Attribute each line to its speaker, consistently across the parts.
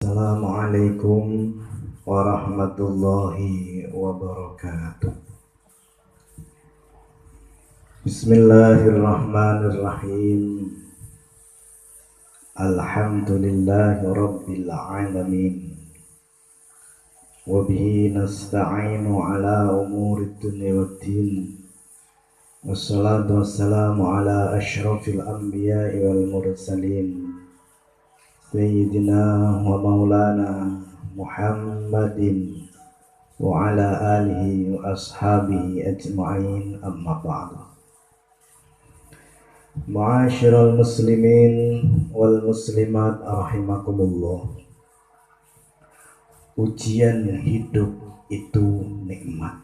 Speaker 1: Assalamualaikum warahmatullahi wabarakatuh. Bismillahirrahmanirrahim. Alhamdulillahi rabbil alamin. Wabihi nasta'inu ala umuri dunya waddin. Wassalatu wassalamu ala ashrafil anbiya'i wal mursalin Sayyidina wa maulana Muhammadin wa ala alihi wa ashabihi ajma'in, amma ba'du. Ma'asyiral muslimin wal muslimat rahimakumullah. Ujian hidup itu nikmat.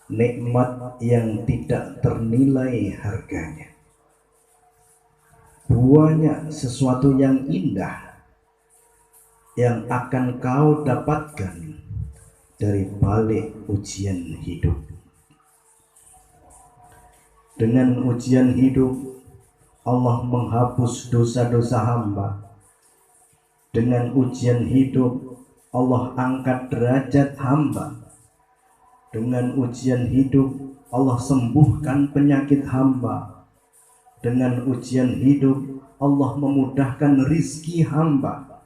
Speaker 1: Nikmat yang tidak ternilai harganya. Buahnya sesuatu yang indah yang akan kau dapatkan dari balik ujian hidup. Dengan ujian hidup, Allah menghapus dosa-dosa hamba. Dengan ujian hidup, Allah angkat derajat hamba. Dengan ujian hidup, Allah sembuhkan penyakit hamba. Dengan ujian hidup, Allah memudahkan rizki hamba.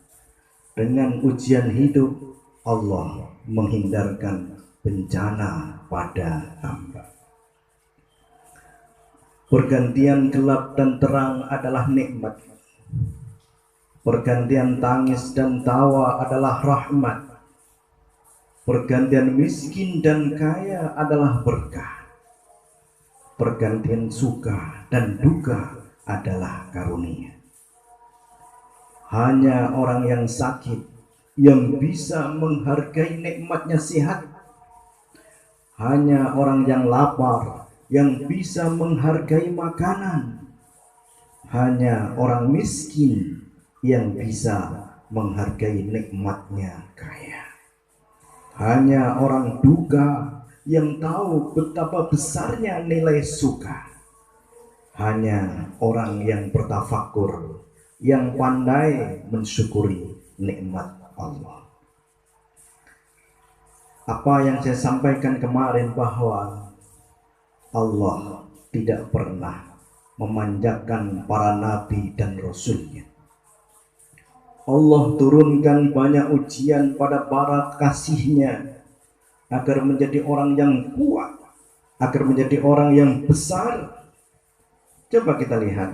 Speaker 1: Dengan ujian hidup, Allah menghindarkan bencana pada hamba. Pergantian gelap dan terang adalah nikmat. Pergantian tangis dan tawa adalah rahmat. Pergantian miskin dan kaya adalah berkah. Pergantian suka dan duka adalah karunia. Hanya orang yang sakit yang bisa menghargai nikmatnya sehat. Hanya orang yang lapar yang bisa menghargai makanan. Hanya orang miskin yang bisa menghargai nikmatnya kaya. Hanya orang duka yang tahu betapa besarnya nilai suka. Hanya orang yang bertafakur, yang pandai mensyukuri nikmat Allah. Apa yang saya sampaikan kemarin bahwa Allah tidak pernah memanjakan para nabi dan rasulnya. Allah turunkan banyak ujian pada para kasihnya agar menjadi orang yang kuat, agar menjadi orang yang besar. Coba kita lihat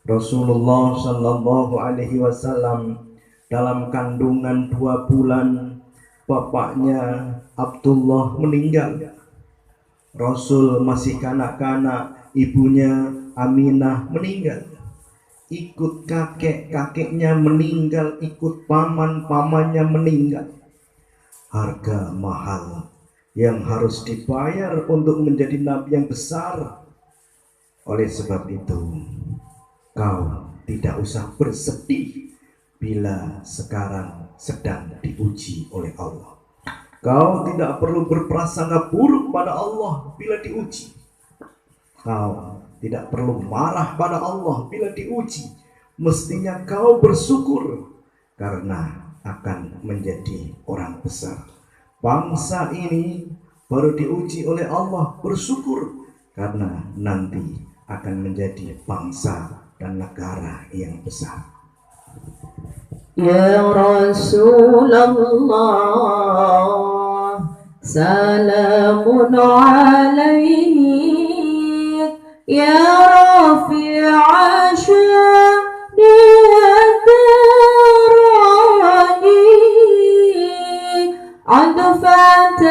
Speaker 1: Rasulullah Shallallahu Alaihi Wasallam dalam kandungan 2 bulan bapaknya Abdullah meninggal. Rasul masih kanak-kanak, ibunya Aminah meninggal. Ikut kakek-kakeknya meninggal, ikut paman-pamannya meninggal. Harga mahal yang harus dibayar untuk menjadi nabi yang besar. Oleh sebab itu, kau tidak usah bersedih bila sekarang sedang diuji oleh Allah. Kau tidak perlu berprasangka buruk pada Allah bila diuji. Kau tidak perlu marah pada Allah bila diuji. Mestinya kau bersyukur karena akan menjadi orang besar. Bangsa ini baru diuji oleh Allah, bersyukur karena nanti akan menjadi bangsa dan negara yang besar.
Speaker 2: Ya Rasulullah, salamun alaik. Ya Rafi'a sya'ni عطفة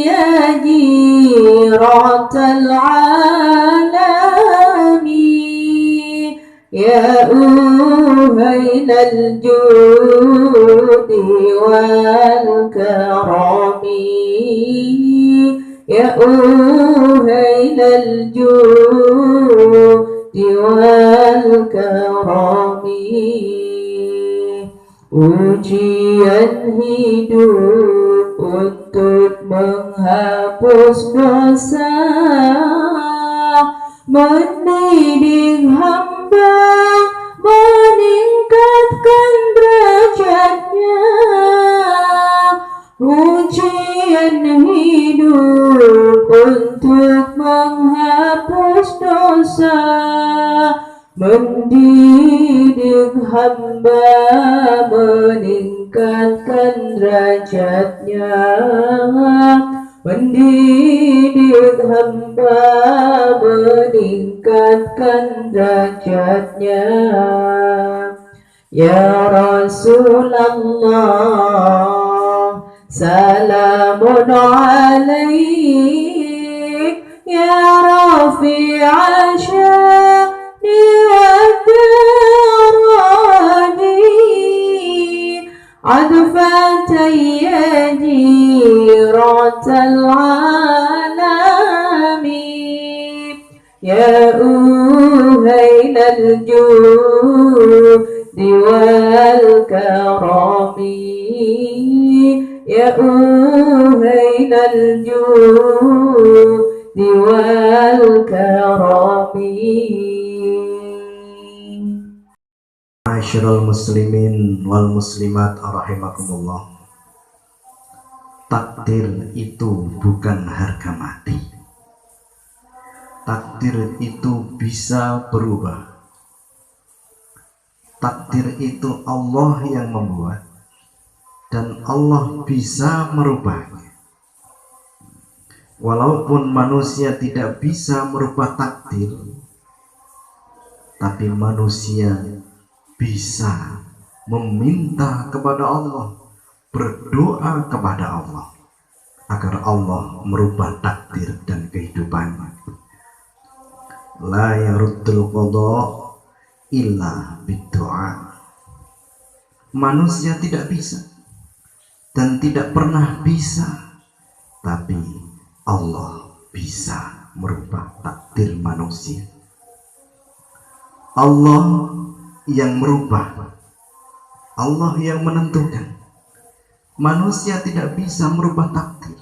Speaker 2: يا جيرة العالم يا أهيل الجود والكرم يا أهيل الجود والكرم ujian hidup untuk menghapus dosa, mendidik hamba, meningkatkan derajat Ujian hidup untuk menghapus dosa, mendidik hamba, meningkatkan derajatnya, mendidik hamba, meningkatkan derajatnya. Ya Rasulullah, salamun alaik, ya rafi'a sya'ni wa darani, adfatan ya jiratal alami, ya uhailal judi wal karami, ya uhailal judi wal karami.
Speaker 1: Ma'asyiral muslimin wal muslimat rahimakumullah. Takdir itu bukan harga mati. Takdir itu bisa berubah. Takdir itu Allah yang membuat, dan Allah bisa merubahnya. Walaupun manusia tidak bisa merubah takdir, tapi manusia bisa meminta kepada Allah, berdoa kepada Allah agar Allah merubah takdir dan kehidupannya. La yaruddul qada illa biddu'a. Manusia tidak bisa dan tidak pernah bisa, tapi Allah bisa merubah takdir manusia. Allah yang merubah, Allah yang menentukan. Manusia tidak bisa merubah takdir,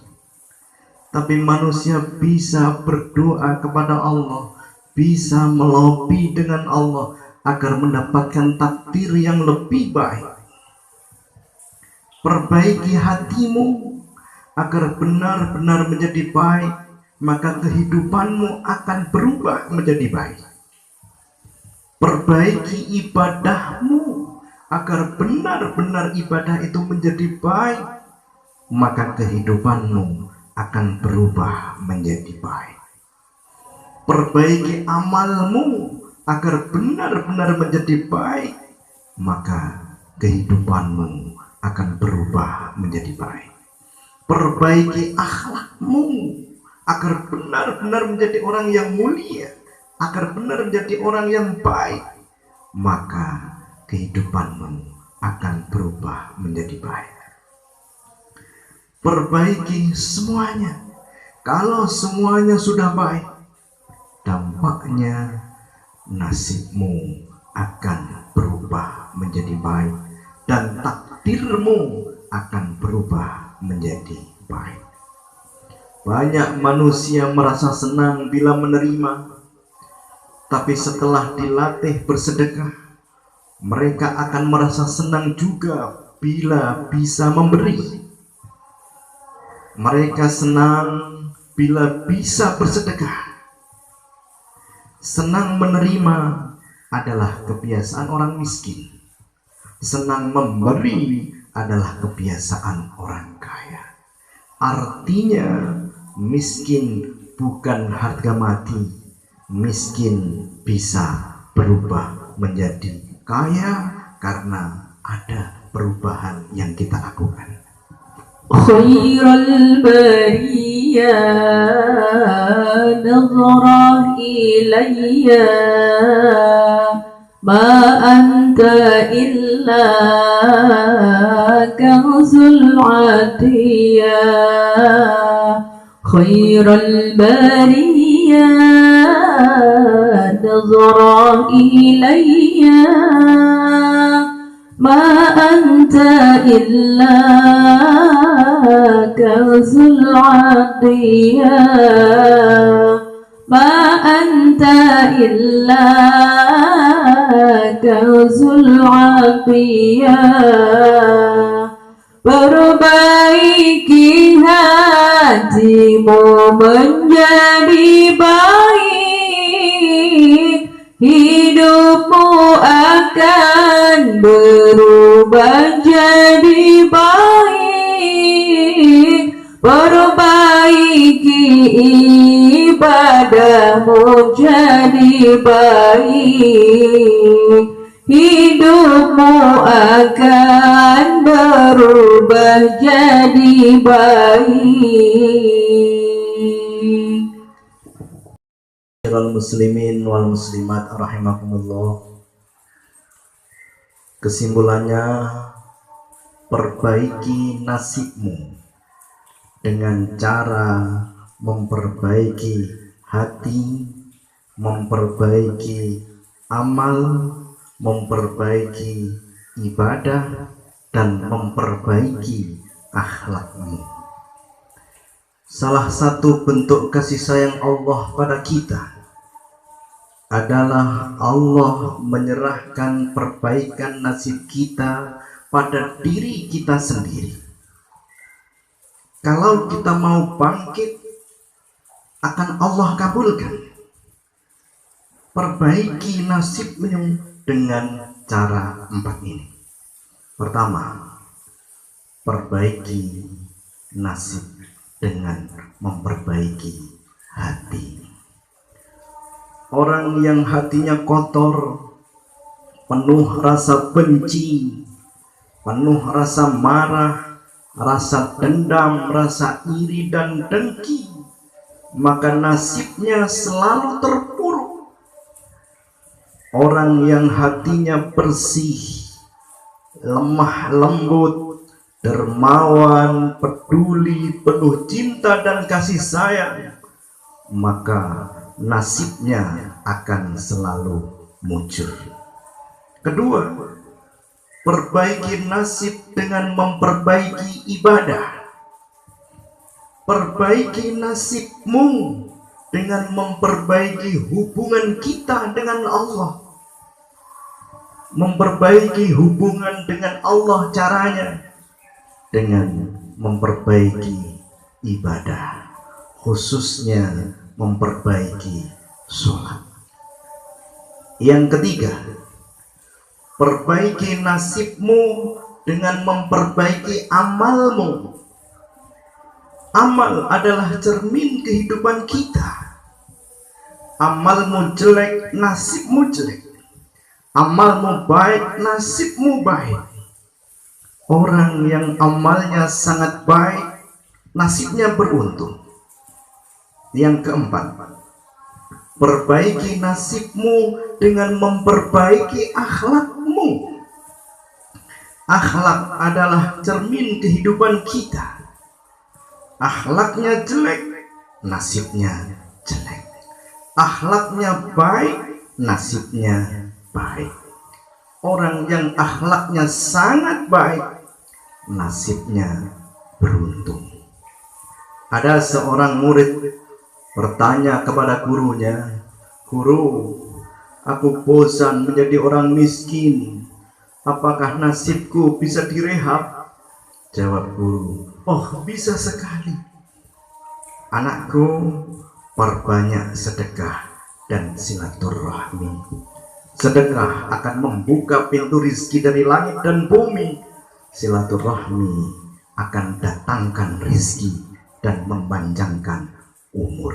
Speaker 1: tapi manusia bisa berdoa kepada Allah, bisa melobi dengan Allah agar mendapatkan takdir yang lebih baik. Perbaiki hatimu agar benar-benar menjadi baik, maka kehidupanmu akan berubah menjadi baik. Perbaiki ibadahmu agar benar-benar ibadah itu menjadi baik, maka kehidupanmu akan berubah menjadi baik. Perbaiki amalmu agar benar-benar menjadi baik, maka kehidupanmu akan berubah menjadi baik. Perbaiki akhlakmu agar benar-benar menjadi orang yang mulia, agar benar menjadi orang yang baik, maka kehidupanmu akan berubah menjadi baik. Perbaiki semuanya. Kalau semuanya sudah baik, dampaknya nasibmu akan berubah menjadi baik dan takdirmu akan berubah menjadi baik. Banyak manusia merasa senang bila menerima, tapi setelah dilatih bersedekah, mereka akan merasa senang juga bila bisa memberi. Mereka senang bila bisa bersedekah. Senang menerima adalah kebiasaan orang miskin. Senang memberi adalah kebiasaan orang kaya. Artinya miskin bukan harga mati. Miskin bisa berubah menjadi kaya karena ada perubahan yang kita lakukan.
Speaker 2: Khairul bariyah nazara ilayya, ma anta illa kanzul atiyah. Khairul bariyah nazara ilayya, ma anta illa kanzul atiyah, ma anta illa kanzul atiyah. Perbaiki hatimu menjadi baik, hidupmu akan berubah jadi baik. Perbaiki ibadahmu jadi baik, hidupmu akan berubah jadi baik.
Speaker 1: Wal muslimin wal muslimat rahimakumullah. Kesimpulannya, perbaiki nasibmu dengan cara memperbaiki hati, memperbaiki amal, memperbaiki ibadah, dan memperbaiki akhlakmu. Salah satu bentuk kasih sayang Allah pada kita adalah Allah menyerahkan perbaikan nasib kita pada diri kita sendiri. Kalau kita mau bangkit, akan Allah kabulkan. Perbaiki nasibmu dengan cara 4 ini. Pertama, perbaiki nasib dengan memperbaiki hati. Orang yang hatinya kotor, penuh rasa benci, penuh rasa marah, rasa dendam, rasa iri dan dengki, maka nasibnya selalu terpuruk. Orang yang hatinya bersih, lemah lembut, dermawan, peduli, penuh cinta dan kasih sayang, maka nasibnya akan selalu mujur. Kedua, perbaiki nasib dengan memperbaiki ibadah. Perbaiki nasibmu dengan memperbaiki hubungan kita dengan Allah. Memperbaiki hubungan dengan Allah caranya dengan memperbaiki ibadah, khususnya memperbaiki sholat. Yang ketiga, perbaiki nasibmu dengan memperbaiki amalmu. Amal adalah cermin kehidupan kita. Amalmu jelek, nasibmu jelek. Amalmu baik, nasibmu baik. Orang yang amalnya sangat baik, nasibnya beruntung. Yang keempat, perbaiki nasibmu dengan memperbaiki akhlakmu. Akhlak adalah cermin kehidupan kita. Akhlaknya jelek, nasibnya jelek. Akhlaknya baik, nasibnya baik. Orang yang akhlaknya sangat baik, nasibnya beruntung. Ada seorang murid bertanya kepada gurunya, "Guru, aku bosan menjadi orang miskin. Apakah nasibku bisa direhab?" Jawab guru, "Oh, bisa sekali. Anakku, perbanyak sedekah dan silaturahmi. Sedekah akan membuka pintu rizki dari langit dan bumi. Silaturahmi akan datangkan rizki dan memanjangkan umur."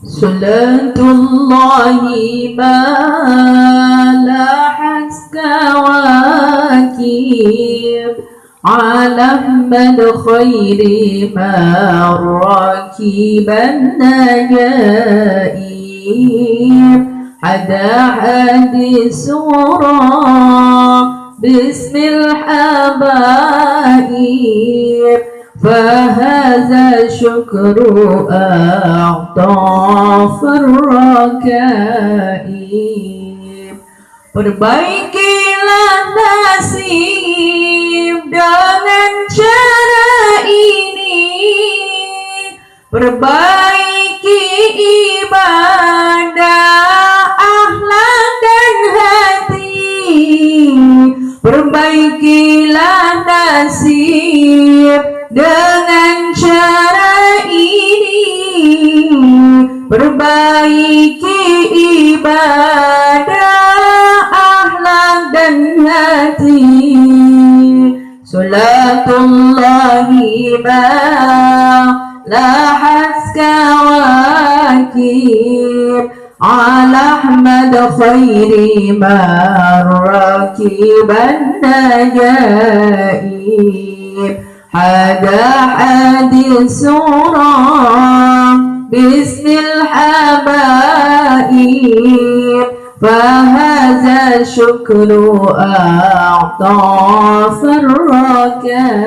Speaker 2: Salatullahi ma lahas kawakib ala man khairi ma rakiban najaib ada hadis surah bismil habaib فهذا شكر أعطاف الركائب. Perbaikilah nasib dengan cara ini. Perbaiki ibadah, akhlak dan hati. Perbaikilah nasib dengan cara perbaiki ibadah, akhlak dan hati. Salatullahi lahas kawakib ala Ahmad khairi marrakiban najaib. Hada hadis surah bismil habaib, fahaza syukru a'ta farrakaib.